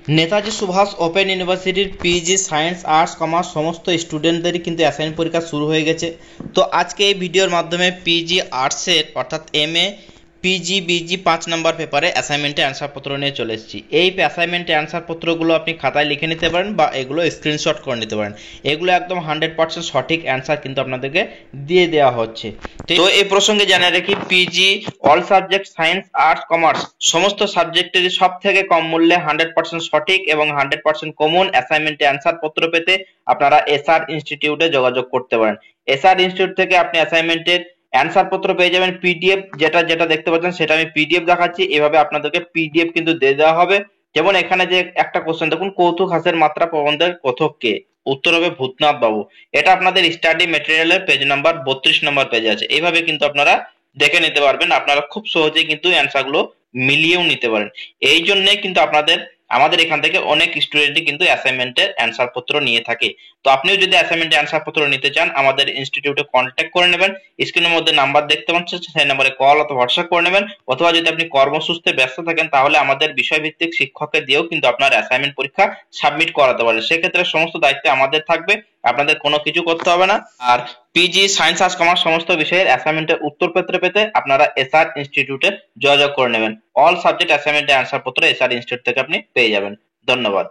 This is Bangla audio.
নেতাজি সুভাষ ওপেন ইউনিভার্সিটির পিজি সায়েন্স আর্টস কমার্স সমস্ত স্টুডেন্টদেরই কিন্তু অ্যাসাইনমেন্ট পরীক্ষা শুরু হয়ে গেছে। তো আজকে এই ভিডিওর মাধ্যমে পিজি আর্টসের অর্থাৎ এমএ পিজি বিজি 5 নম্বর পেপারে অ্যাসাইনমেন্টে অ্যান্সারপত্র নিয়ে চলে এসেছি। এই অ্যাসাইনমেন্টে অ্যান্সারপত্রগুলো আপনি খাতায় লিখে নিতে পারেন বা এগুলো স্ক্রিনশট করে নিতে পারেন। এগুলো একদম 100% সঠিক অ্যান্সার কিন্তু আপনাদেরকে দিয়ে দেওয়া হচ্ছে। তো এই প্রসঙ্গে জানিয়ে রাখি, PG all subject science arts commerce সমস্ত সাবজেক্টেরই সব থেকে কম মূল্যে 100% সঠিক এবং 100% কমন অ্যাসাইনমেন্টে অ্যান্সার পত্র পেতে আপনারা এসআর ইনস্টিটিউটে যোগাযোগ করতে পারেন। এসআর ইনস্টিটিউট থেকে আপনি অ্যাসাইনমেন্টের অ্যান্সার পত্র পেয়ে যাবেন পিডিএফ, যেটা যেটা দেখতে পাচ্ছেন সেটা আমি পিডিএফ দেখাচ্ছি। এভাবে আপনাদেরকে পিডিএফ কিন্তু দিয়ে দেওয়া হবে। যেমন এখানে যে একটা কোশ্চেন দেখুন, কৌতুক হাসের মাত্রা প্রবন্ধের কথক কে? উত্তর হবে ভূতনাথ বাবু। এটা আপনাদের স্টাডি মেটেরিয়ালের পেজ নাম্বার 32 নম্বর পেজে আছে। এইভাবে কিন্তু আপনারা দেখে নিতে পারবেন, আপনারা খুব সহজেই কিন্তু অ্যান্সার গুলো মিলিয়েও নিতে পারেন। এই জন্যই কিন্তু আমাদের এখান থেকে অনেক স্টুডেন্টই কিন্তু অ্যাসাইনমেন্টের অ্যান্সার পত্র নিয়ে থাকে। তো আপনিও যদি অ্যাসাইনমেন্টের অ্যান্সার পত্র নিতে চান, আমাদের ইনস্টিটিউটে কন্ট্যাক্ট করে নেবেন। স্ক্রিনের মধ্যে নাম্বার দেখতে পাচ্ছেন, সেই নম্বরে কল অথবা হোয়াটসঅ্যাপ করে নেবেন। অথবা যদি আপনি কর্মসূচিতে ব্যস্ত থাকেন, তাহলে আমাদের বিষয়ভিত্তিক শিক্ষককে দিয়েও কিন্তু আপনার অ্যাসাইনমেন্ট পরীক্ষা সাবমিট করাতে পারেন। সেক্ষেত্রে সমস্ত দায়িত্ব আমাদের থাকবে, আপনাদের কোনো কিছু করতে হবে না। আর পিজি সায়েন্স আর্টস কমার্স সমস্ত বিষয়ের অ্যাসাইনমেন্টের উত্তর পেতে আপনারা এসআর ইনস্টিটিউটে যোগাযোগ করে নেবেন। অল সাবজেক্ট অ্যাসাইনমেন্টের অ্যান্সার পত্র এসআর ইনস্টিটিউট থেকে আপনি পেয়ে যাবেন। ধন্যবাদ।